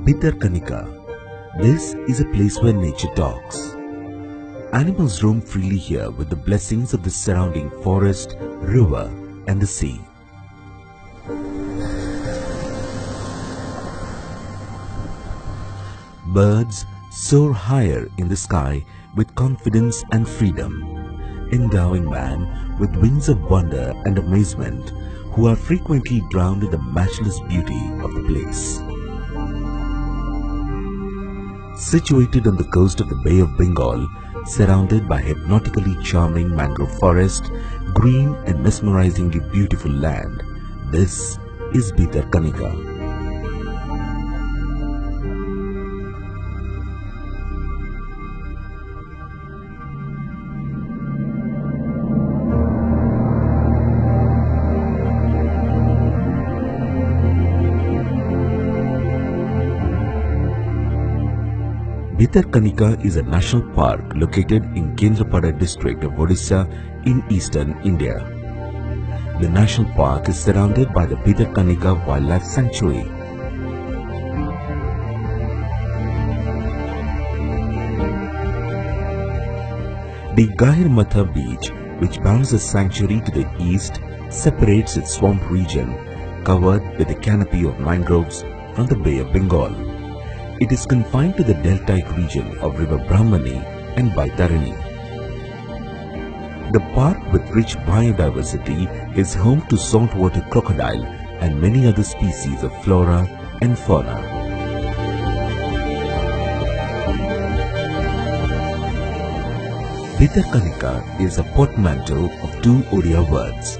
Bhitarakanika. This is a place where nature talks. Animals roam freely here with the blessings of the surrounding forest, river and the sea. Birds soar higher in the sky with confidence and freedom, endowing man with wings of wonder and amazement, who are frequently drowned in the matchless beauty of the place. Situated on the coast of the Bay of Bengal, surrounded by hypnotically charming mangrove forest, green and mesmerizingly beautiful land, this is Bhitarakanika. Bhitarakanika is a national park located in Kendrapada district of Odisha in eastern India. The national park is surrounded by the Bhitarakanika Wildlife Sanctuary. The Gahirmatha beach, which bounds the sanctuary to the east, separates its swamp region covered with a canopy of mangroves from the Bay of Bengal. It is confined to the deltaic region of River Brahmani and Baitarani. The park, with rich biodiversity, is home to saltwater crocodile and many other species of flora and fauna. Bhitarakanika is a portmanteau of two Odia words,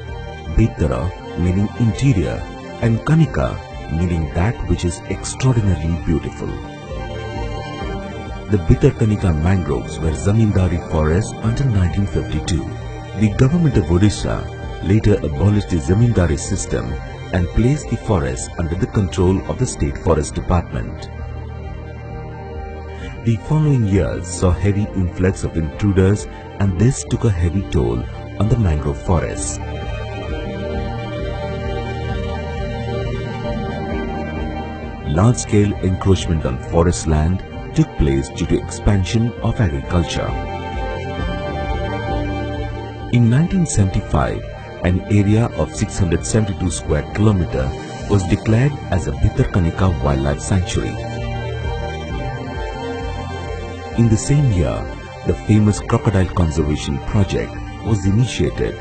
Bhitara meaning interior and Kanika meaning that which is extraordinarily beautiful. The Bhitarakanika mangroves were zamindari forests until 1952. The government of Odisha later abolished the zamindari system and placed the forests under the control of the State Forest Department. The following years saw heavy influx of intruders, and this took a heavy toll on the mangrove forests. Large-scale encroachment on forest land took place due to expansion of agriculture. In 1975, an area of 672 square kilometer was declared as a Bhitarakanika Wildlife Sanctuary. In the same year, the famous Crocodile Conservation Project was initiated,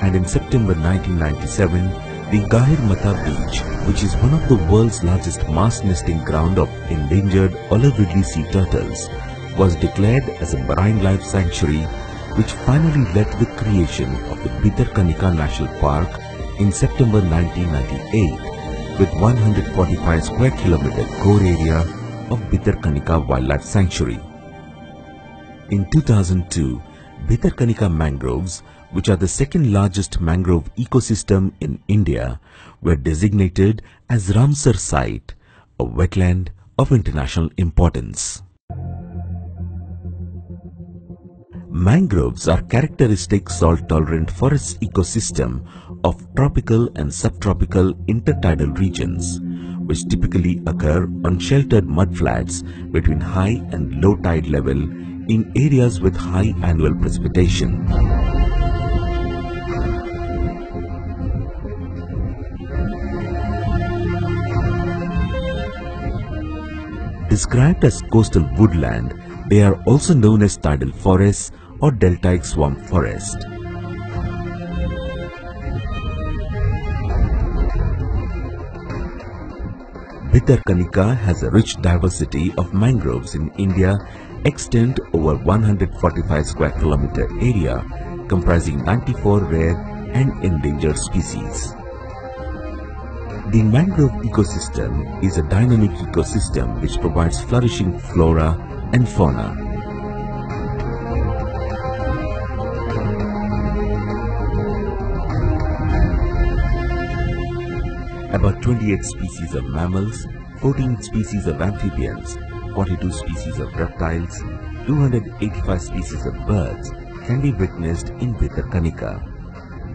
and in September 1997, the Gahirmatha beach, which is one of the world's largest mass nesting ground of endangered olive ridley sea turtles, was declared as a marine life sanctuary, which finally led to the creation of the Bhitarakanika National Park in September 1998 with 145 square kilometer core area of Bhitarakanika Wildlife Sanctuary. In 2002, Bhitarakanika mangroves, which are the second largest mangrove ecosystem in India, were designated as Ramsar Site, a wetland of international importance. Mangroves are characteristic salt-tolerant forest ecosystem of tropical and subtropical intertidal regions, which typically occur on sheltered mudflats between high and low tide level in areas with high annual precipitation. Described as coastal woodland, they are also known as tidal forests or deltaic swamp forest. Bhitarakanika has a rich diversity of mangroves in India, extend over 145 square kilometer area, comprising 94 rare and endangered species. The mangrove ecosystem is a dynamic ecosystem which provides flourishing flora and fauna. About 28 species of mammals, 14 species of amphibians, 42 species of reptiles, 285 species of birds can be witnessed in Bhitarakanika.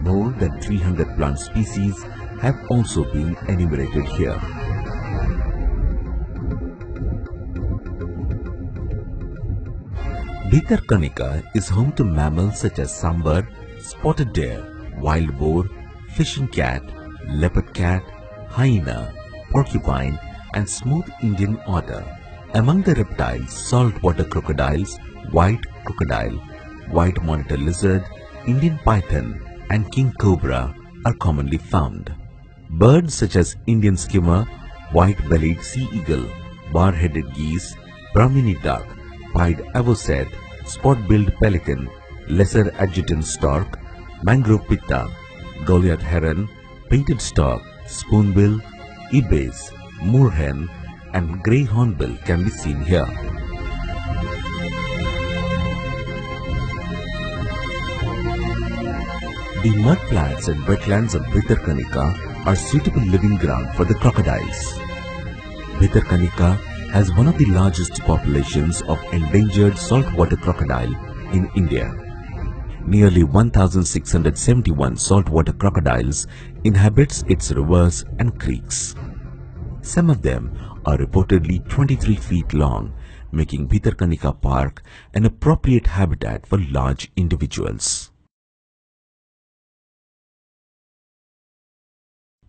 More than 300 plant species have also been enumerated here. Bhitarakanika is home to mammals such as sambar, spotted deer, wild boar, fishing cat, leopard cat, hyena, porcupine and smooth Indian otter. Among the reptiles, saltwater crocodiles, white crocodile, white monitor lizard, Indian python and king cobra are commonly found. Birds such as Indian skimmer, white-bellied sea eagle, bar-headed geese, Brahmini duck, pied avocet, spot-billed pelican, lesser adjutant stork, mangrove pitta, Goliath heron, painted stork, spoonbill, ibis, moorhen and grey hornbill can be seen here. The mudflats and wetlands of Bhitarakanika are suitable living ground for the crocodiles. Bhitarakanika has one of the largest populations of endangered saltwater crocodile in India. Nearly 1,671 saltwater crocodiles inhabits its rivers and creeks. Some of them are reportedly 23 feet long, making Bhitarakanika Park an appropriate habitat for large individuals.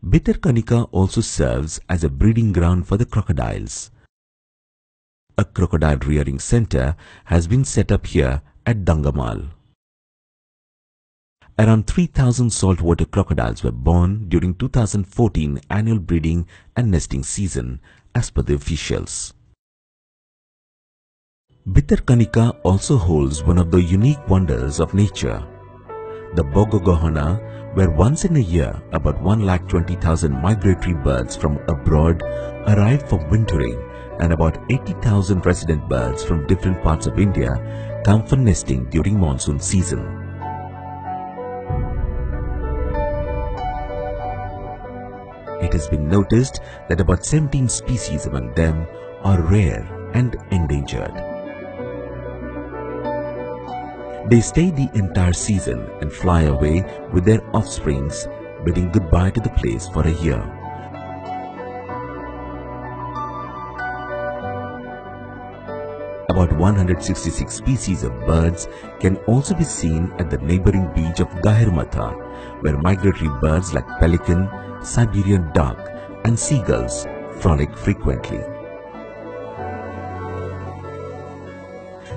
Bhitarakanika also serves as a breeding ground for the crocodiles. A crocodile rearing center has been set up here at Dangamal. Around 3,000 saltwater crocodiles were born during 2014 annual breeding and nesting season, as per the officials. Bhitarakanika also holds one of the unique wonders of nature. The Bogogohana, where once in a year about 1,20,000 migratory birds from abroad arrive for wintering and about 80,000 resident birds from different parts of India come for nesting during monsoon season. It has been noticed that about 17 species among them are rare and endangered. They stay the entire season and fly away with their offsprings, bidding goodbye to the place for a year. About 166 species of birds can also be seen at the neighboring beach of Gahirmatha, where migratory birds like pelican, Siberian duck and seagulls frolic frequently.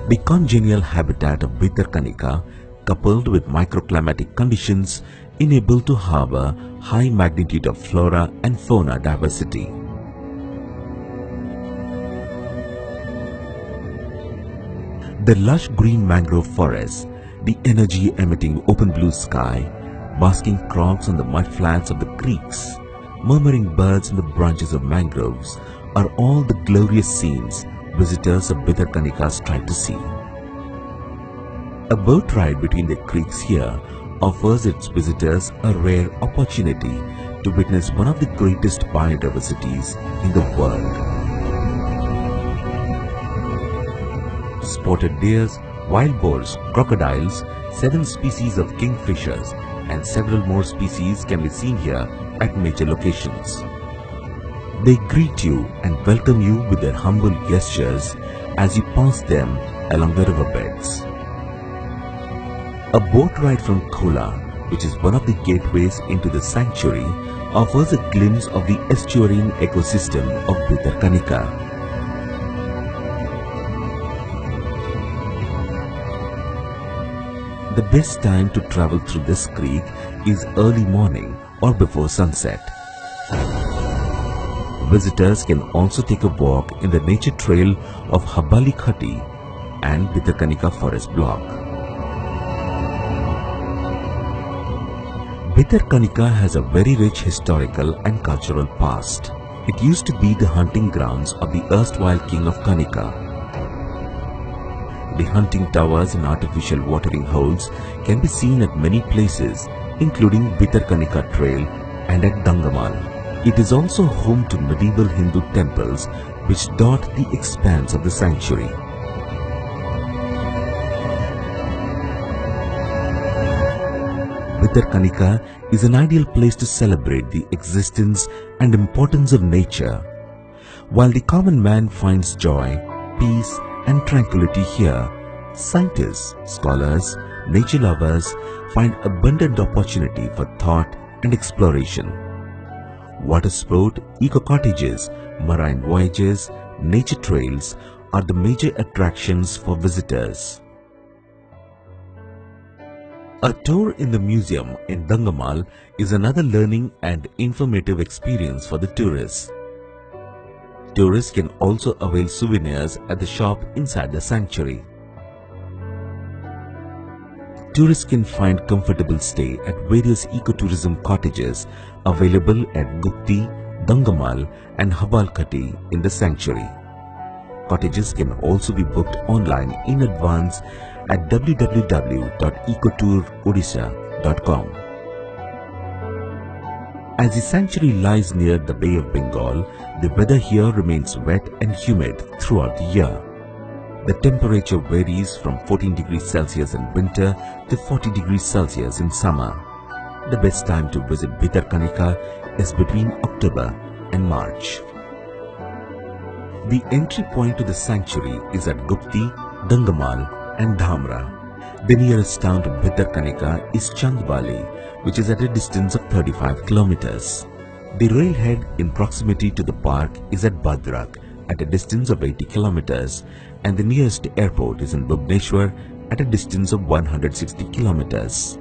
The congenial habitat of Bhitarakanika, coupled with microclimatic conditions, enable to harbor high magnitude of flora and fauna diversity. The lush green mangrove forest, the energy-emitting open blue sky, basking crocs on the mudflats of the creeks, murmuring birds in the branches of mangroves are all the glorious scenes visitors of Bhitarakanika strive to see. A boat ride between the creeks here offers its visitors a rare opportunity to witness one of the greatest biodiversities in the world. Spotted deers, wild boars, crocodiles, 7 species of kingfishers and several more species can be seen here at major locations. They greet you and welcome you with their humble gestures as you pass them along the riverbeds. A boat ride from Kola, which is one of the gateways into the sanctuary, offers a glimpse of the estuarine ecosystem of Bhitarakanika. The best time to travel through this creek is early morning or before sunset. Visitors can also take a walk in the nature trail of Habali Khati and Bhitarakanika forest block. Bhitarakanika has a very rich historical and cultural past. It used to be the hunting grounds of the erstwhile king of Kanika. The hunting towers and artificial watering holes can be seen at many places, including Bhitarakanika Trail and at Dangamal. It is also home to medieval Hindu temples which dot the expanse of the sanctuary. Bhitarakanika is an ideal place to celebrate the existence and importance of nature. While the common man finds joy, peace and tranquility here, scientists, scholars, nature lovers find abundant opportunity for thought and exploration. Water sport, eco-cottages, marine voyages, nature trails are the major attractions for visitors. A tour in the museum in Dangamal is another learning and informative experience for the tourists. Tourists can also avail souvenirs at the shop inside the sanctuary. Tourists can find comfortable stay at various ecotourism cottages available at Gupti, Dangamal and Habalkati in the sanctuary. Cottages can also be booked online in advance at www.ecotourodisha.com. As the sanctuary lies near the Bay of Bengal, the weather here remains wet and humid throughout the year. The temperature varies from 14 degrees Celsius in winter to 40 degrees Celsius in summer. The best time to visit Bhitarakanika is between October and March. The entry point to the sanctuary is at Gupti, Dangamal and Dhamra. The nearest town to Bhitarakanika is Chandbali, which is at a distance of 35 kilometers. The railhead in proximity to the park is at Bhadrak at a distance of 80 kilometers, and the nearest airport is in Bhubaneswar at a distance of 160 kilometers.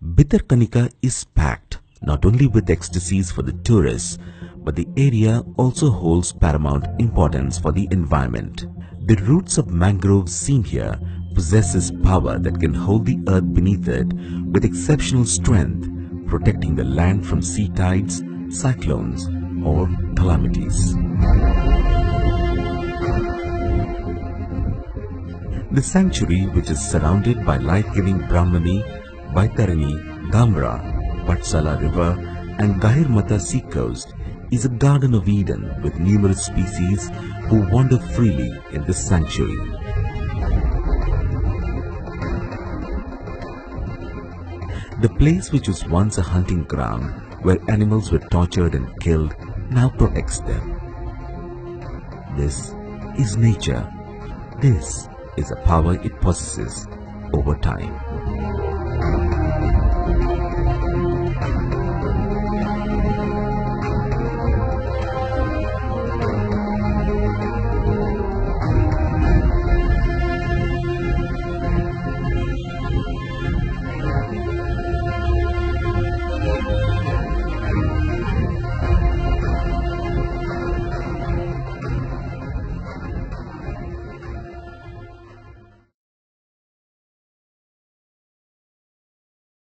Bhitarakanika is packed not only with ecstasies for the tourists, but the area also holds paramount importance for the environment. The roots of mangroves seen here possesses power that can hold the earth beneath it with exceptional strength, protecting the land from sea tides, cyclones or calamities. The sanctuary, which is surrounded by life-giving Brahmani, Baitarani, Dhamra, Patsala River and Gahir Mata sea coast, is a garden of Eden with numerous species who wander freely in this sanctuary. The place, which was once a hunting ground where animals were tortured and killed, now protects them. This is nature. This is a power it possesses over time.